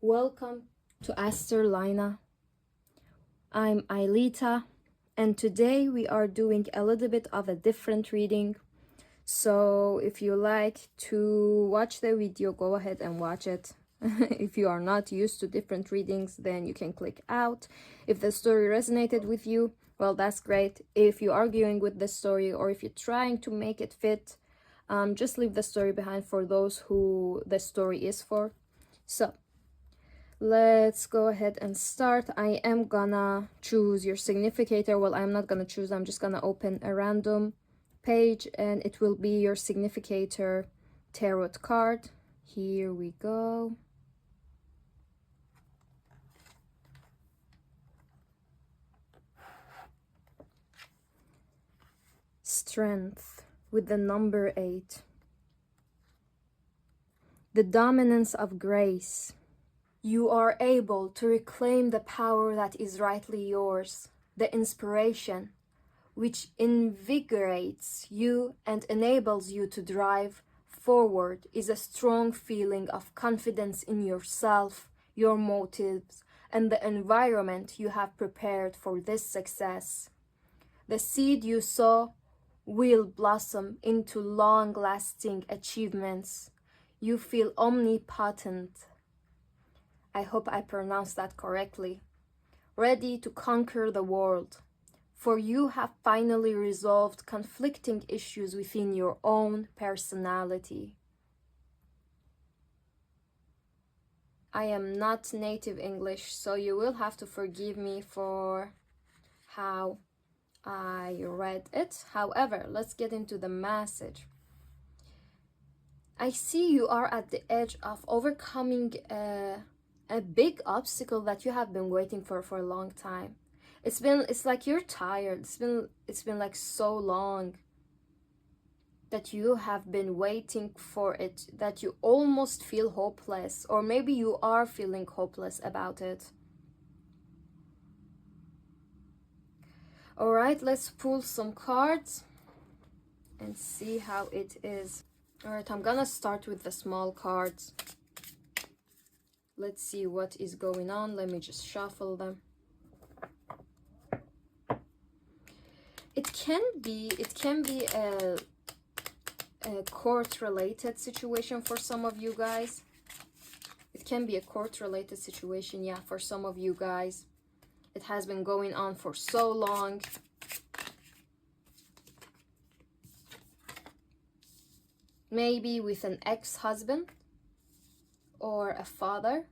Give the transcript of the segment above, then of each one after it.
Welcome to Asterlayna. I'm Ailita, and today we are doing a little bit of a different reading. So if you like to watch the video, go ahead and watch it. If you are not used to different readings, then you can click out. If the story resonated with you, well, that's great. If you're arguing with the story or if you're trying to make it fit, just leave the story behind for those who the story is for. So let's go ahead and start. I am gonna choose your significator. Well, I'm not gonna choose, I'm just gonna open a random page and it will be your significator tarot card. Here we go. Strength with the number 8. The dominance of grace. You are able to reclaim the power that is rightly yours, the inspiration, which invigorates you and enables you to drive forward is a strong feeling of confidence in yourself, your motives, and the environment you have prepared for this success. The seed you sow will blossom into long-lasting achievements. You feel omnipotent. I hope I pronounced that correctly. Ready to conquer the world. For you have finally resolved conflicting issues within your own personality. I am not native English, so you will have to forgive me for how I read it. However, let's get into the message. I see you are at the edge of overcoming a big obstacle that you have been waiting for a long time. It's like you're tired. It's been like so long that you have been waiting for it, that you almost feel hopeless, or maybe you are feeling hopeless about it. All right, let's pull some cards and see how it is. All right, I'm gonna start with the small cards. Let's see what is going on. Let me just shuffle them. It can be a court-related situation for some of you guys. It can be a court-related situation, yeah, for some of you guys. It has been going on for so long. Maybe with an ex-husband or a father.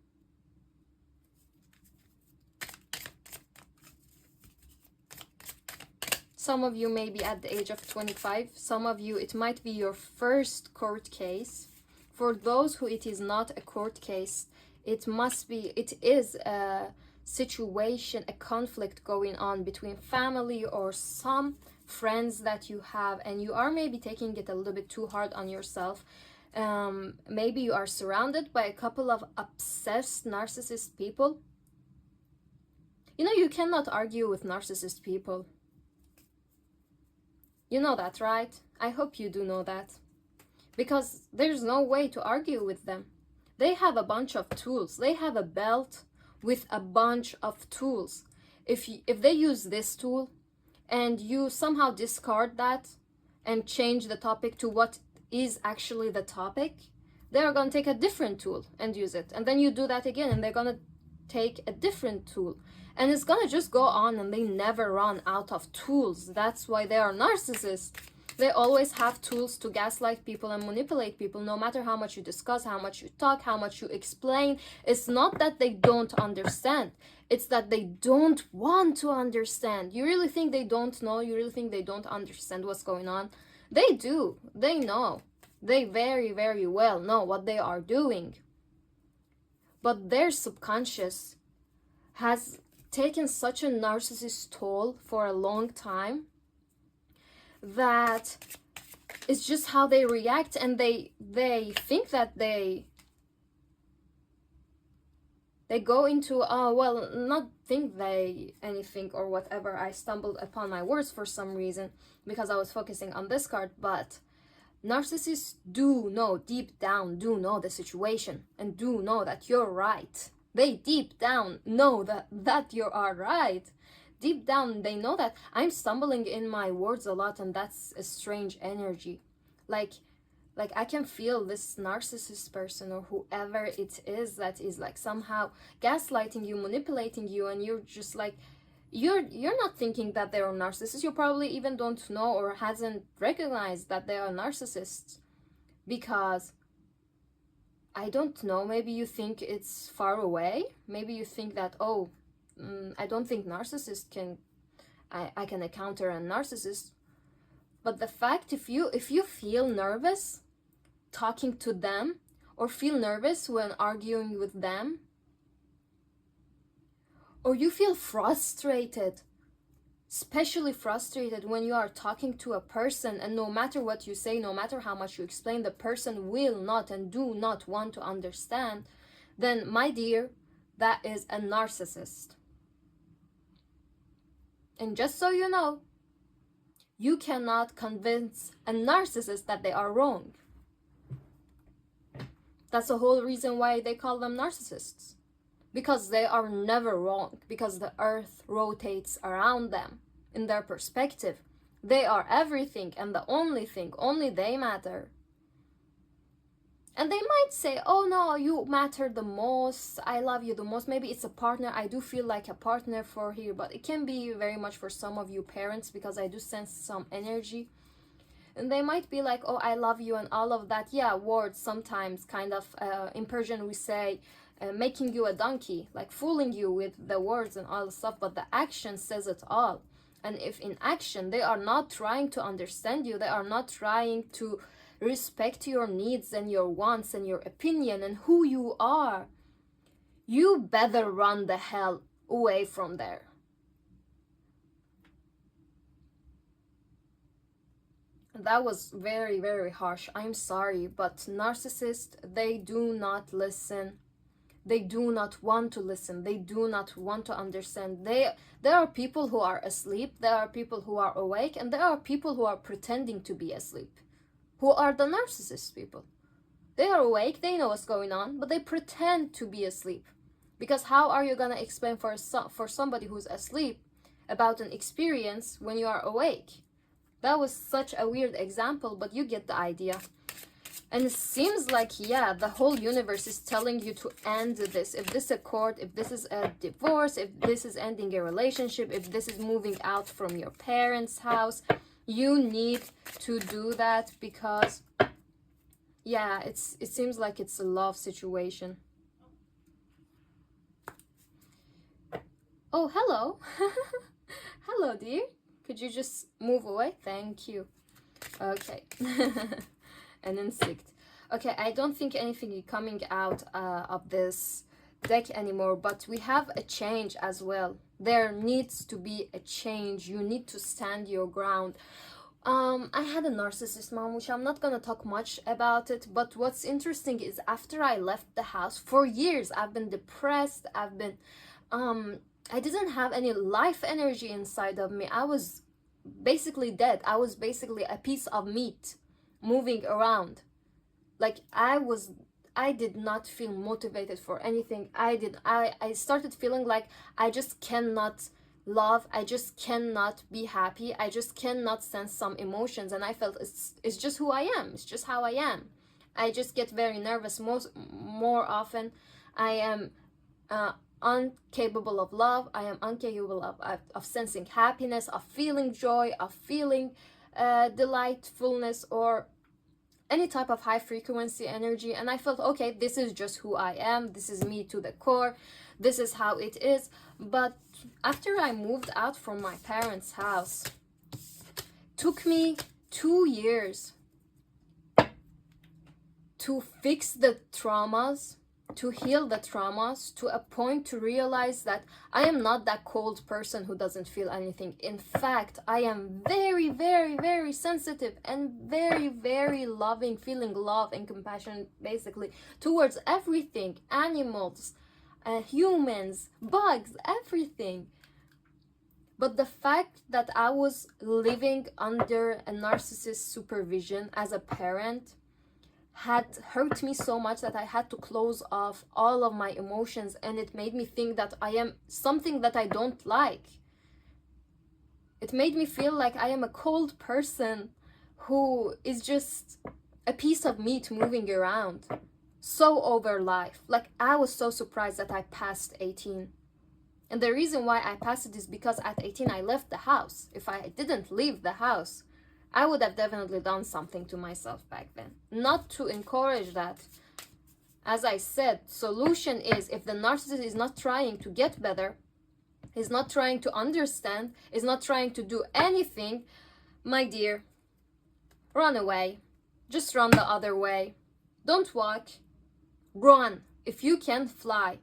Some of you may be at the age of 25. Some of you, it might be your first court case. For those who it is not a court case, it is a situation, a conflict going on between family or some friends that you have, and you are maybe taking it a little bit too hard on yourself. Maybe you are surrounded by a couple of obsessed narcissist people. You know, you cannot argue with narcissist people. You know that, right? I hope you do know that. Because there's no way to argue with them. They have a bunch of tools. They have a belt with a bunch of tools. If they use this tool and you somehow discard that and change the topic to what is actually the topic, they're going to take a different tool and use it. And then you do that again and they're going to take a different tool. And it's gonna just go on and they never run out of tools. That's why they are narcissists. They always have tools to gaslight people and manipulate people, no matter how much you discuss, how much you talk, how much you explain. It's not that they don't understand. It's that they don't want to understand. You really think they don't know? You really think they don't understand what's going on? They do. They know. They very, very well know what they are doing. But their subconscious has taken such a narcissist toll for a long time that it's just how they react, and they think that they go into not think they anything or whatever. I stumbled upon my words for some reason because I was focusing on this card, but narcissists do know, deep down do know the situation and do know that you're right. They deep down know that you are right. Deep down, they know that I'm stumbling in my words a lot, and that's a strange energy. Like, like I can feel this narcissist person or whoever it is that is like somehow gaslighting you, manipulating you, and you're just like, you're not thinking that they're narcissists. You probably even don't know or hasn't recognized that they are narcissists, because I don't know, maybe you think it's far away. Maybe you think that, oh, I don't think narcissist can, I can encounter a narcissist. But the fact, if you feel nervous talking to them, or feel nervous when arguing with them, or you feel frustrated, especially frustrated when you are talking to a person, and no matter what you say, no matter how much you explain, the person will not and do not want to understand, then my dear, that is a narcissist. And just so you know, you cannot convince a narcissist that they are wrong. That's the whole reason why they call them narcissists. Because they are never wrong. Because the earth rotates around them. In their perspective, they are everything and the only thing. Only they matter. And they might say, oh no, you matter the most. I love you the most. Maybe it's a partner. I do feel like a partner for here. But it can be very much for some of you parents, because I do sense some energy. And they might be like, oh, I love you and all of that. Yeah, words sometimes kind of, in Persian we say, making you a donkey, like fooling you with the words and all the stuff, but the action says it all. And if in action they are not trying to understand you, they are not trying to respect your needs and your wants and your opinion and who you are, you better run the hell away from there. That was very, very harsh. I'm sorry, but narcissists, they do not listen. They do not want to listen. They do not want to understand. There are people who are asleep. There are people who are awake. And there are people who are pretending to be asleep. Who are the narcissist people. They are awake. They know what's going on. But they pretend to be asleep. Because how are you going to explain for somebody who's asleep about an experience when you are awake? That was such a weird example, but you get the idea. And it seems like, yeah, the whole universe is telling you to end this. If this is a court, if this is a divorce, if this is ending a relationship, if this is moving out from your parents' house, you need to do that, because, yeah, it seems like it's a love situation. Oh, hello. Hello, dear. Could you just move away? Thank you. Okay. An insect. Okay, I don't think anything is coming out of this deck anymore, but we have a change as well. There needs to be a change. You need to stand your ground. I had a narcissist mom, which I'm not gonna talk much about it, but what's interesting is after I left the house, for years I've been depressed. I've been I didn't have any life energy inside of me. I was basically dead. I was basically a piece of meat moving around. Like I did not feel motivated for anything. I started feeling like I just cannot love. I just cannot be happy. I just cannot sense some emotions, and I felt it's just who I am. It's just how I am. I just get very nervous more often. I am incapable of love. I am incapable of sensing happiness, of feeling joy, of feeling delightfulness, or any type of high frequency energy. And I felt, okay, this is just who I am. This is me to the core. This is how it is. But after I moved out from my parents' house, took me 2 years to fix the traumas, to heal the traumas, to a point to realize that I am not that cold person who doesn't feel anything. In fact, I am very, very, very sensitive and very, very loving, feeling love and compassion basically towards everything, animals, humans, bugs, everything. But the fact that I was living under a narcissist supervision as a parent had hurt me so much that I had to close off all of my emotions, and it made me think that I am something that I don't like. It made me feel like I am a cold person who is just a piece of meat moving around. So over life. Like, I was so surprised that I passed 18. And the reason why I passed it is because at 18 I left the house. If I didn't leave the house, I would have definitely done something to myself back then. Not to encourage that. As I said, solution is, if the narcissist is not trying to get better, is not trying to understand, is not trying to do anything, my dear, run away. Just run the other way. Don't walk. Run. If you can, fly.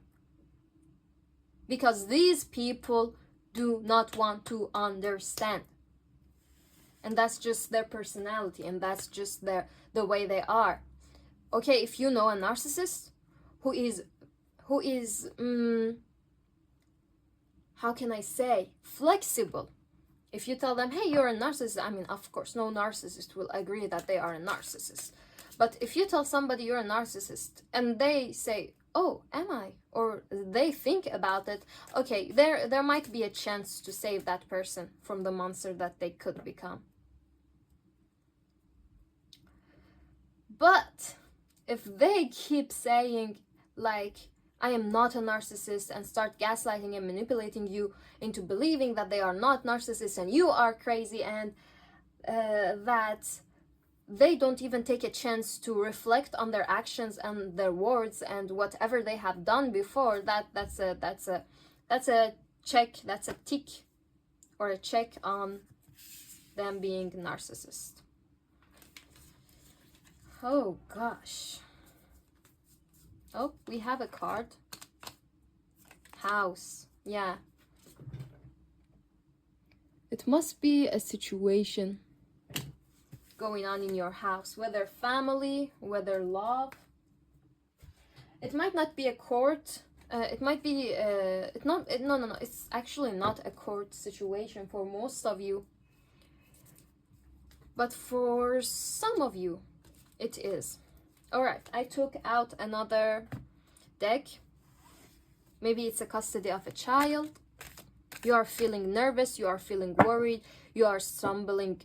Because these people do not want to understand. And that's just their personality, and that's just the way they are. Okay, if you know a narcissist who is how can I say, flexible. If you tell them, hey, you're a narcissist, I mean, of course, no narcissist will agree that they are a narcissist. But if you tell somebody you're a narcissist and they say, oh, am I? Or they think about it, okay, there might be a chance to save that person from the monster that they could become. But if they keep saying, like, I am not a narcissist, and start gaslighting and manipulating you into believing that they are not narcissists and you are crazy, and that they don't even take a chance to reflect on their actions and their words and whatever they have done before, that's a check, that's a tick or a check on them being narcissist. Oh gosh. Oh, we have a card. House. Yeah. It must be a situation going on in your house, whether family, whether love. It might not be a court. It might be no. It's actually not a court situation for most of you, but for some of you, it is. All right, I took out another deck. Maybe it's a custody of a child. You are feeling nervous, you are feeling worried, you are stumbling.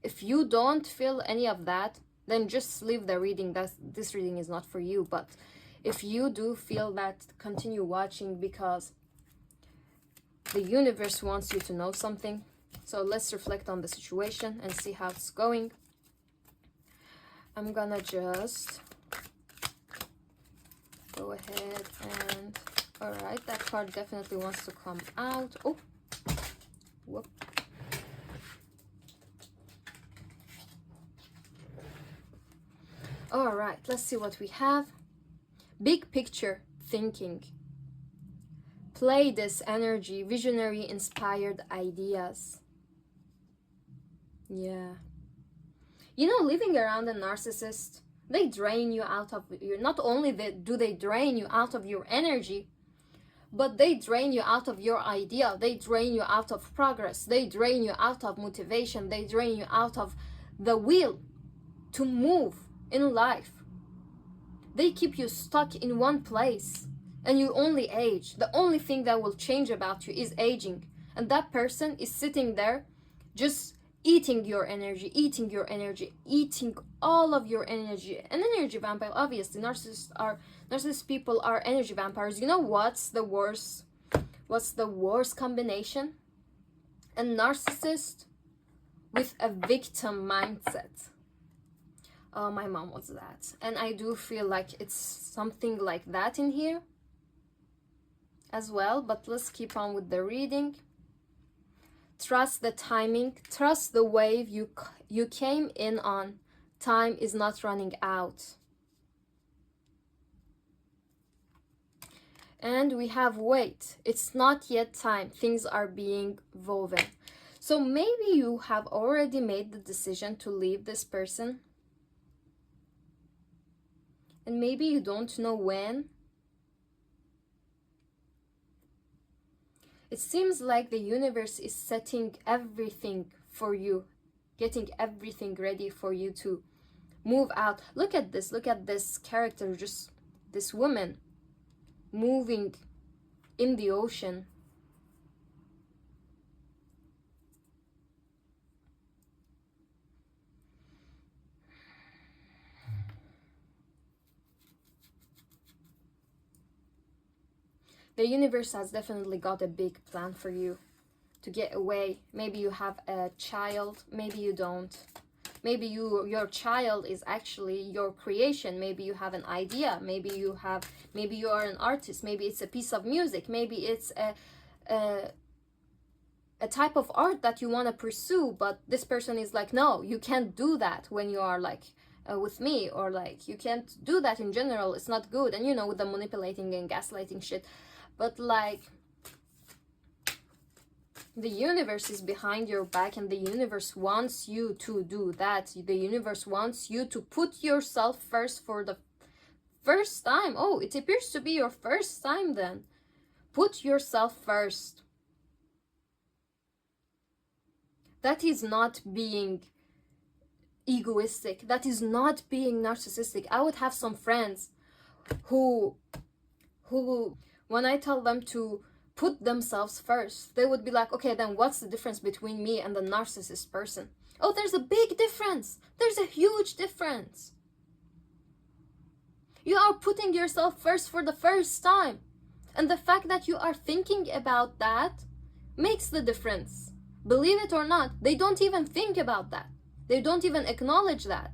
If you don't feel any of that, then just leave the reading. This reading is not for you. But if you do feel that, continue watching, because the universe wants you to know something. So let's reflect on the situation and see how it's going. I'm gonna just go ahead and, all right, that card definitely wants to come out. Oh, whoop. All right, let's see what we have. Big picture thinking. Play this energy, visionary, inspired ideas. Yeah. You know, living around a narcissist, they drain you out of your, not only do they drain you out of your energy, but they drain you out of your idea. They drain you out of progress. They drain you out of motivation. They drain you out of the will to move in life. They keep you stuck in one place, and you only age. The only thing that will change about you is aging. And that person is sitting there just eating your energy, eating all of your energy. An energy vampire, obviously. Narcissist people are energy vampires. You know what's the worst combination? A narcissist with a victim mindset. Oh, my mom was that. And I do feel like it's something like that in here as well. But let's keep on with the reading. Trust the timing. Trust the wave you came in on. Time is not running out. And we have wait. It's not yet time. Things are being woven. So maybe you have already made the decision to leave this person. And maybe you don't know when. It seems like the universe is setting everything for you, getting everything ready for you to Move out. Look at this character, just this woman moving in the ocean. The universe has definitely got a big plan for you to get away. Maybe you have a child, maybe you don't. Maybe your child is actually your creation. Maybe you have an idea, maybe you are an artist, maybe it's a piece of music, maybe it's a type of art that you want to pursue, but this person is like, no, you can't do that when you are like with me, or like you can't do that in general, it's not good. And you know, with the manipulating and gaslighting shit. But like, the universe is behind your back, and the universe wants you to do that. The universe wants you to put yourself first for the first time. Oh, it appears to be your first time then. Put yourself first. That is not being egoistic. That is not being narcissistic. I would have some friends who when I tell them to put themselves first, they would be like, okay, then what's the difference between me and the narcissist person? Oh, there's a big difference. There's a huge difference. You are putting yourself first for the first time. And the fact that you are thinking about that makes the difference. Believe it or not, they don't even think about that. They don't even acknowledge that.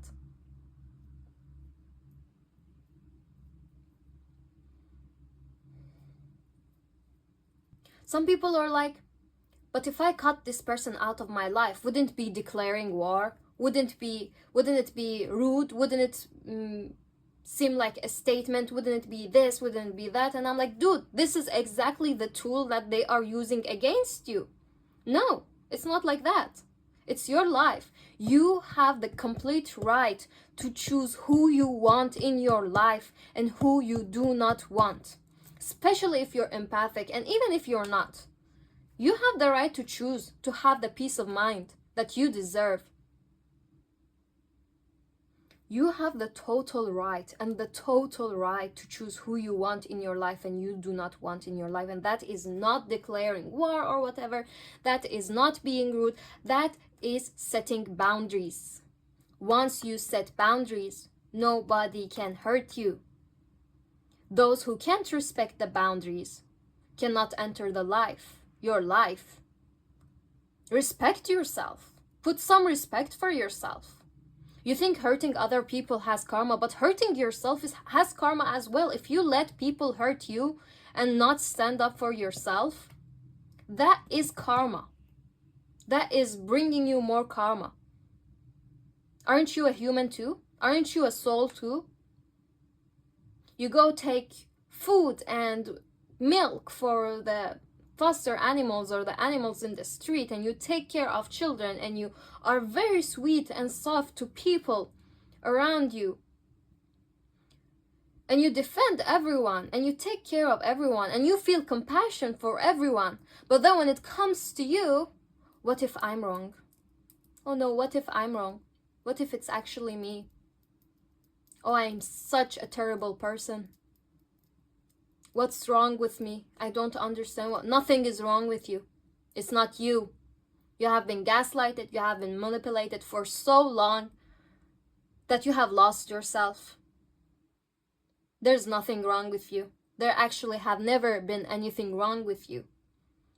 Some people are like, but if I cut this person out of my life, wouldn't it be declaring war? Wouldn't it be rude? Wouldn't it seem like a statement? Wouldn't it be this? Wouldn't it be that? And I'm like, dude, this is exactly the tool that they are using against you. No, it's not like that. It's your life. You have the complete right to choose who you want in your life and who you do not want. Especially if you're empathic, and even if you're not. You have the right to choose to have the peace of mind that you deserve. You have the total right and the total right to choose who you want in your life and you do not want in your life. And that is not declaring war or whatever. That is not being rude. That is setting boundaries. Once you set boundaries, nobody can hurt you. Those who can't respect the boundaries cannot enter your life. Respect yourself. Put some respect for yourself. You think hurting other people has karma, but hurting yourself has karma as well. If you let people hurt you and not stand up for yourself, that is karma. That is bringing you more karma. Aren't you a human too? Aren't you a soul too? You go take food and milk for the foster animals or the animals in the street, and you take care of children, and you are very sweet and soft to people around you, and you defend everyone, and you take care of everyone, and you feel compassion for everyone. But then when it comes to you, what if I'm wrong? Oh no, what if I'm wrong? What if it's actually me? Oh, I'm such a terrible person. What's wrong with me? I don't understand. Nothing is wrong with you. It's not you. You have been gaslighted, you have been manipulated for so long that you have lost yourself. There's nothing wrong with you. There actually have never been anything wrong with you.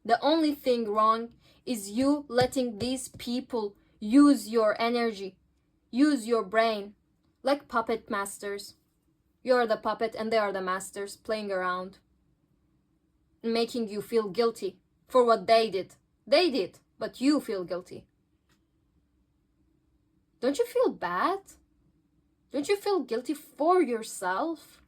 The only thing wrong is you letting these people use your energy, use your brain, like puppet masters. You're the puppet and they are the masters, playing around, making you feel guilty for what they did. They did, but you feel guilty. Don't you feel bad? Don't you feel guilty for yourself?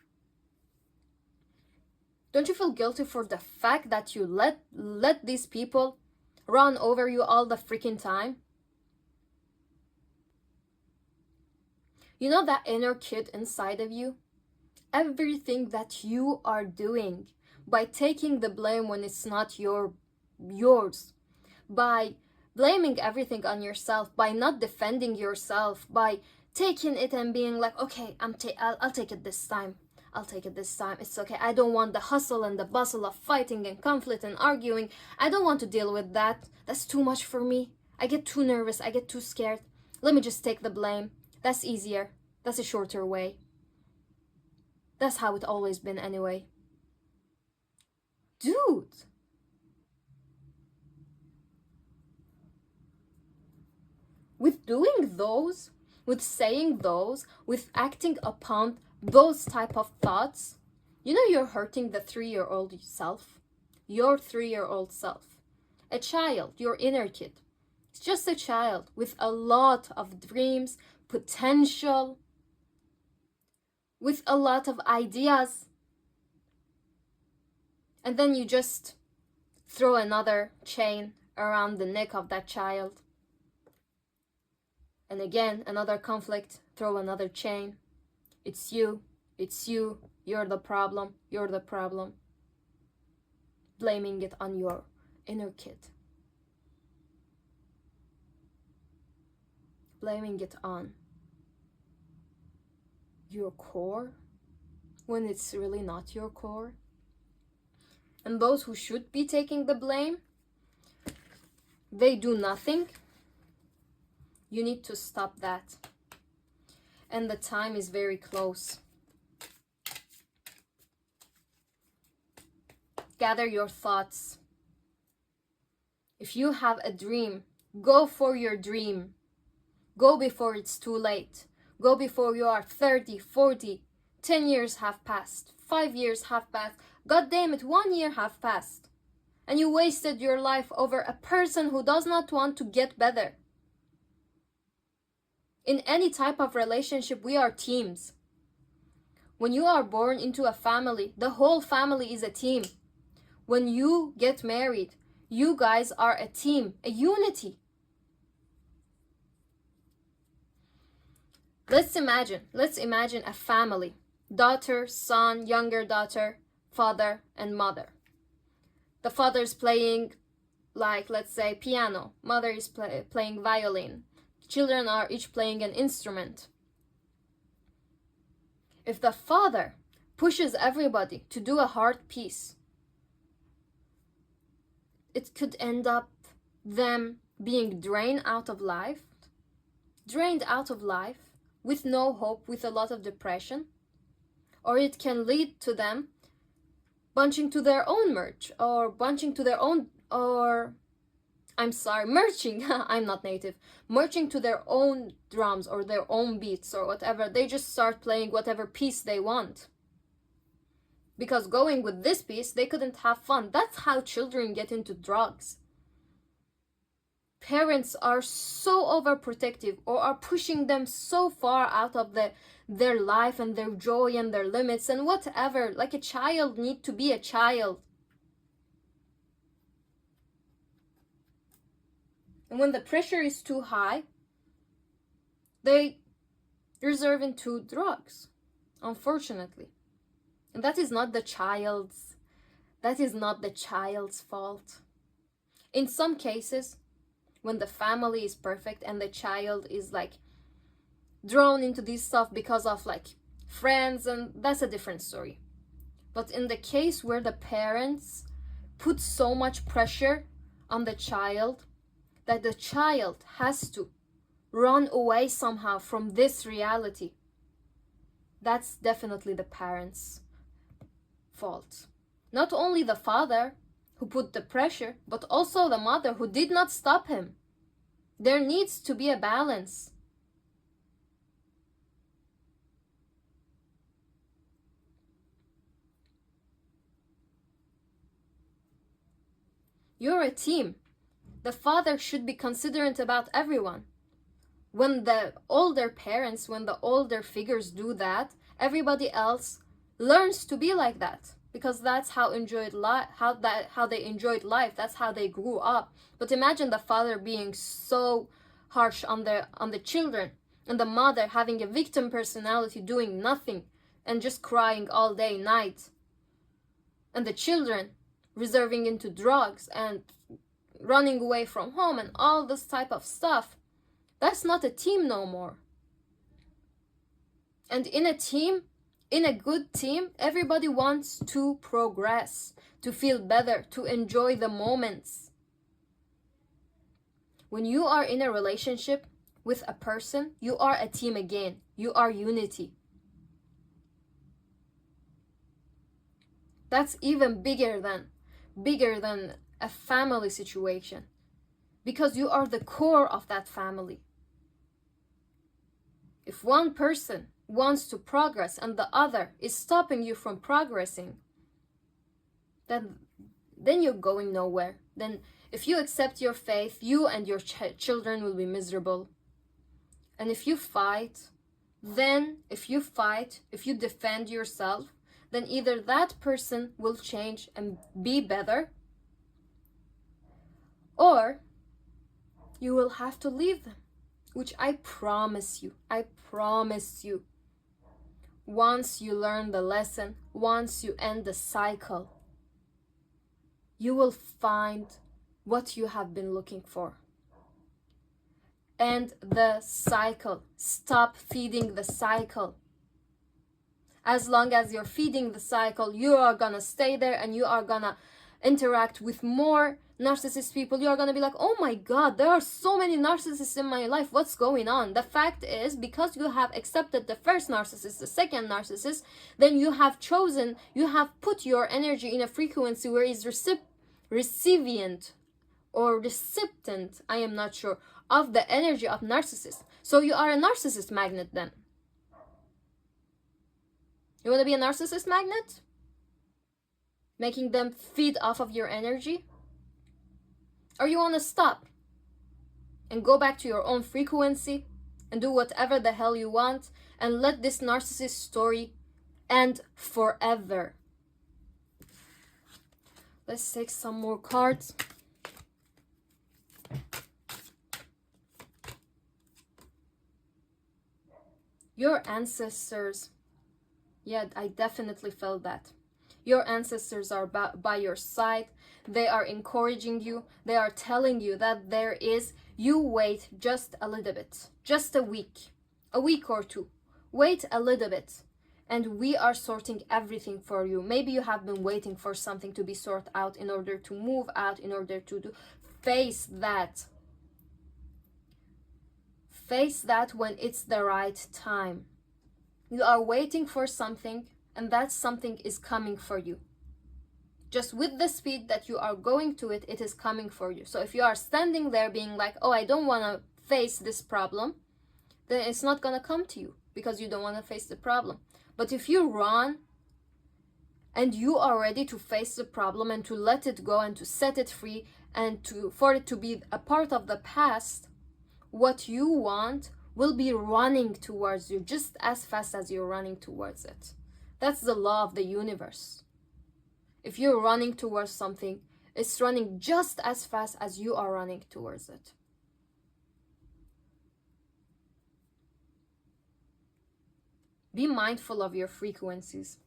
Don't you feel guilty for the fact that you let these people run over you all the freaking time? You know that inner kid inside of you? Everything that you are doing by taking the blame when it's not yours, by blaming everything on yourself, by not defending yourself, by taking it and being like, okay, I'll take it this time. I'll take it this time. It's okay. I don't want the hustle and the bustle of fighting and conflict and arguing. I don't want to deal with that. That's too much for me. I get too nervous. I get too scared. Let me just take the blame. That's easier. That's a shorter way. That's how it's always been anyway. Dude. With doing those, with saying those, with acting upon those type of thoughts, you know you're hurting the 3-year-old self. Your 3-year-old self. A child, your inner kid. It's just a child with a lot of dreams, potential, with a lot of ideas. And then you just throw another chain around the neck of that child. And again, another conflict, throw another chain. It's you, you're the problem, Blaming it on your inner kid. Blaming it on your core when it's really not your core. And those who should be taking the blame, they do nothing. You need to stop that. And the time is very close. Gather your thoughts. If you have a dream, go for your dream. Go before it's too late. Go before you are 30, 40, 10 years have passed, 5 years have passed. God damn it, 1 year have passed. And you wasted your life over a person who does not want to get better. In any type of relationship, we are teams. When you are born into a family, the whole family is a team. When you get married, you guys are a team, a unity. Let's imagine a family. Daughter, son, younger daughter, father, and mother. The father's playing, like, let's say, piano. Mother is playing violin. Children are each playing an instrument. If the father pushes everybody to do a hard piece, it could end up them being drained out of life with no hope, with a lot of depression. Or it can lead to them bunching to their own merch, or bunching to their own, or merching, I'm not native, merching to their own drums or their own beats or whatever. They just start playing whatever piece they want. Because going with this piece, they couldn't have fun. That's how children get into drugs. Parents are so overprotective, or are pushing them so far out of their life and their joy and their limits and whatever. Like a child need to be a child. And when the pressure is too high, they resort into drugs, unfortunately. And that is not the child's fault. In some cases, when the family is perfect and the child is like drawn into this stuff because of like friends, and that's a different story. But in the case where the parents put so much pressure on the child that the child has to run away somehow from this reality, that's definitely the parents' fault. Not only the father who put the pressure, but also the mother who did not stop him. There needs to be a balance. You're a team. The father should be considerate about everyone. When the older parents, when the older figures do that, everybody else learns to be like that, because that's how they enjoyed life. That's how they grew up. But imagine the father being so harsh on the children, and the mother having a victim personality, doing nothing and just crying all day night, and the children reserving into drugs and running away from home and all this type of stuff. That's not a team no more. And in a team, in a good team, everybody wants to progress, to feel better, to enjoy the moments. When you are in a relationship with a person, you are a team again. You are unity. That's even bigger than a family situation, because you are the core of that family. If one person wants to progress and the other is stopping you from progressing, then you're going nowhere. Then if you accept your faith, you and your children will be miserable. And if you fight, if you defend yourself, then either that person will change and be better, or you will have to leave them, which I promise you, once you learn the lesson, once you end the cycle, you will find what you have been looking for. End the cycle. Stop feeding the cycle. As long as you're feeding the cycle, you are gonna stay there and you are gonna interact with more narcissist people. You are gonna be like, oh my god, there are so many narcissists in my life, what's going on? The fact is, because you have accepted the first narcissist, the second narcissist, then you have put your energy in a frequency where it's recipient or recipient, I am not sure, of the energy of narcissist. So you are a narcissist magnet then. You want to be a narcissist magnet? Making them feed off of your energy? Or you want to stop and go back to your own frequency and do whatever the hell you want and let this narcissist story end forever? Let's take some more cards. Your ancestors, yeah, I definitely felt that. Your ancestors are by your side. They are encouraging you. They are telling you that you wait just a little bit, just a week or two. Wait a little bit, and we are sorting everything for you. Maybe you have been waiting for something to be sorted out in order to move out, in order to face that. Face that when it's the right time. You are waiting for something, and that something is coming for you. Just with the speed that you are going to it, it is coming for you. So if you are standing there being like, oh, I don't want to face this problem, then it's not going to come to you because you don't want to face the problem. But if you run and you are ready to face the problem and to let it go and to set it free and for it to be a part of the past, what you want will be running towards you just as fast as you're running towards it. That's the law of the universe. If you're running towards something, it's running just as fast as you are running towards it. Be mindful of your frequencies.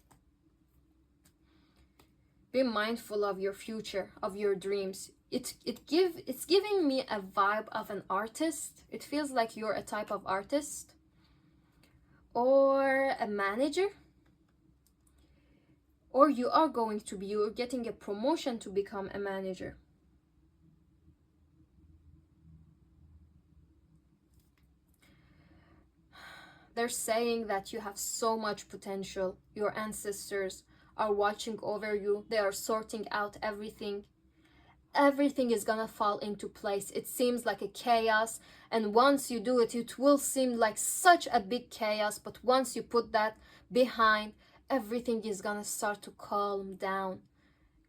Be mindful of your future, of your dreams. It's giving me a vibe of an artist. It feels like you're a type of artist or a manager, or you're getting a promotion to become a manager. They're saying that you have so much potential. Your ancestors are watching over you. They are sorting out everything. Everything is gonna fall into place. It seems like a chaos, and once you do it, it will seem like such a big chaos, but once you put that behind, everything is gonna start to calm down,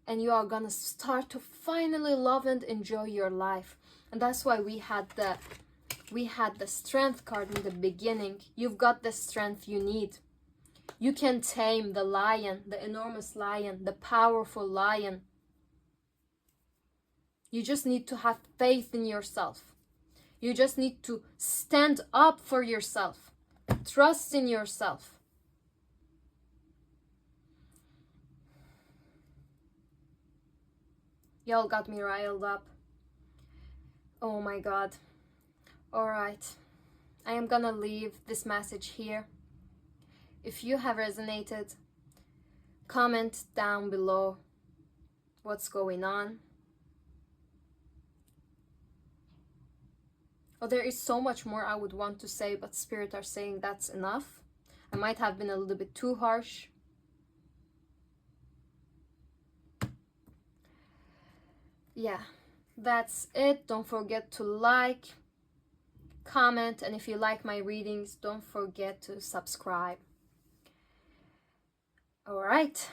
and you are gonna start to finally love and enjoy your life. And that's why we had the strength card in the beginning. You've got the strength you need. You can tame the lion, the enormous lion, the powerful lion. You just need to have faith in yourself. You just need to stand up for yourself. Trust in yourself. Y'all got me riled up. Oh my god. Alright. I am gonna leave this message here. If you have resonated, comment down below what's going on. Oh, there is so much more I would want to say, but Spirit are saying that's enough. I might have been a little bit too harsh. Yeah, that's it. Don't forget to like, comment, and if you like my readings, don't forget to subscribe. All right.